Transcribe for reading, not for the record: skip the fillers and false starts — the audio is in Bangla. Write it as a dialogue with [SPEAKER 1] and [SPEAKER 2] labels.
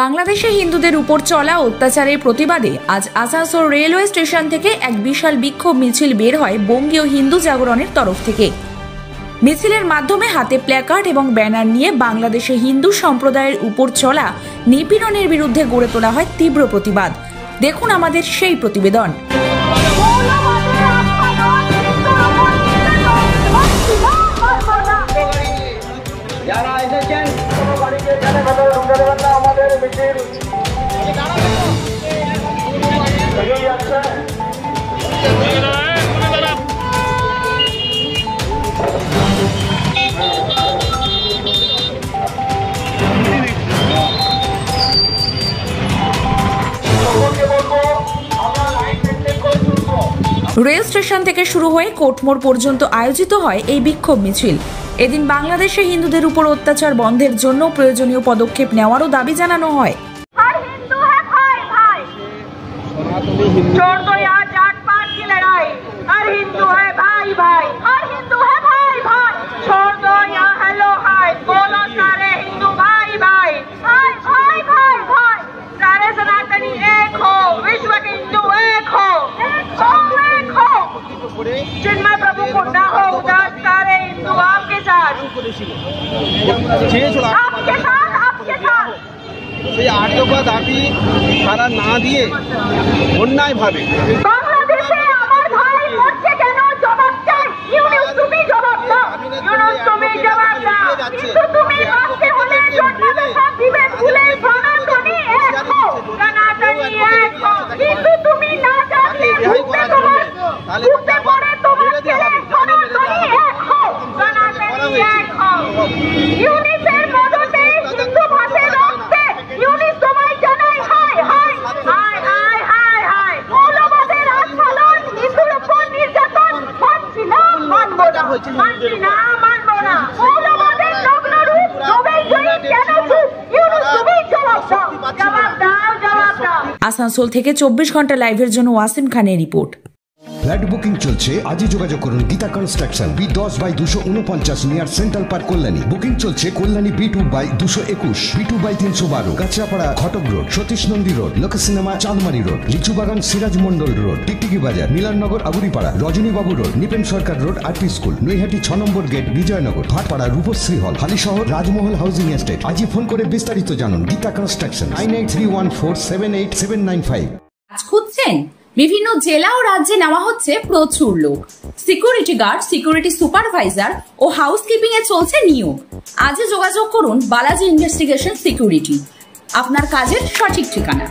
[SPEAKER 1] বাংলাদেশে হিন্দুদের উপর চলা অত্যাচারের প্রতিবাদে আজ আসানসোল রেলওয়ে স্টেশন থেকে এক বিশাল বিক্ষোভ মিছিল বের হয় বঙ্গীয় হিন্দু জাগরণের তরফ থেকে। মিছিলের মাধ্যমে হাতে প্ল্যাকার্ড এবং ব্যানার নিয়ে বাংলাদেশে হিন্দু সম্প্রদায়ের উপর চলা নিপীড়নের বিরুদ্ধে গড়ে তোলা হয় তীব্র প্রতিবাদ। দেখুন আমাদের সেই প্রতিবেদন। রেল স্টেশন থেকে শুরু হয়ে কোর্টমোড় পর্যন্ত আয়োজিত হয় এই বিক্ষোভ মিছিল। এদিন বাংলাদেশে হিন্দুদের উপর অত্যাচার বন্ধের জন্য প্রয়োজনীয় পদক্ষেপ নেওয়ারও দাবি জানানো হয়।
[SPEAKER 2] चिन्मय प्रभु को ना हो उदास सारे हिंदू आपके साथ आपके साथ
[SPEAKER 3] সেই 8 দফা দাবি তারা না দিয়ে অন্যায় ভাবে
[SPEAKER 2] বাংলাদেশে আমার ভাই মরছে কেন জবাব চাই। ইউনুস তুমি জবাব দাও, ইউনুস তুমি জবাব দাও। কিন্তু তুমি বাঁচতে হলে জন্মদাতা দিবে ফুলে সনাতনী এক হও, সনাতনী এক হও। কিন্তু তুমি না জানলে ঘুরতে তোমার ঘুরতে পড়ে তোমার ছেলে সনাতনী এক হও, সনাতনী এক হও। ইউনিসের মদতে হিন্দু ভাষে রক্তে ইউনিস তোমায় জানাই hi hi hi hi hi hi. মৌলবাদের আস্ফালন, হিন্দুর উপর নির্যাতন মানছি না, মানবো না, মানছি না, মানবো না। মৌলবাদের নগ্ন রূপ সবাই জয়ী কেন চুপ? ইউনুস তুমি জবাব দাও, জবাব দাও, জবাব দাও।
[SPEAKER 1] আসানসোল থেকে 24 ঘন্টা লাইভের জন্য ওয়াসিম খানের রিপোর্ট।
[SPEAKER 4] ফ্ল্যাট বুকিং চলছে, আজই যোগাযোগ করুন Gita construction, B10/249 near central park, Kalyani. Booking চলছে কল্যাণী B2/221, B2/312, কাঁচরাপাড়া ঘটক রোড, সতীশ নন্দী রোড, লোক সিনেমা চাঁদমারি রোড, লিচুবাগান সিরাজ মন্ডল রোড, টিকটিকি বাজার, মিলননগর আগুরিপাড়া, রজনীবাবু রোড, নিপেন সরকার রোড, আরপি স্কুল, নৈহাটি 6 নম্বর গেট, বিজয়নগর, ভাটপাড়া, রূপশ্রী হল, হালিশহর, রাজমহল হাউজিং এস্টেট। আজই ফোন করে বিস্তারিত জানুন। গীতা কনস্ট্রাকশন 9831478795।
[SPEAKER 1] আজ খুঁজছেন? বিভিন্ন জেলা ও রাজ্যে নেওয়া হচ্ছে প্রচুর লোক। সিকিউরিটি গার্ড, সিকিউরিটি সুপারভাইজার ও হাউসকিপিং এ চলছে নিয়োগ। আজই যোগাযোগ করুন বালাজি ইনভেস্টিগেশন সিকিউরিটি, আপনার কাজের সঠিক ঠিকানা।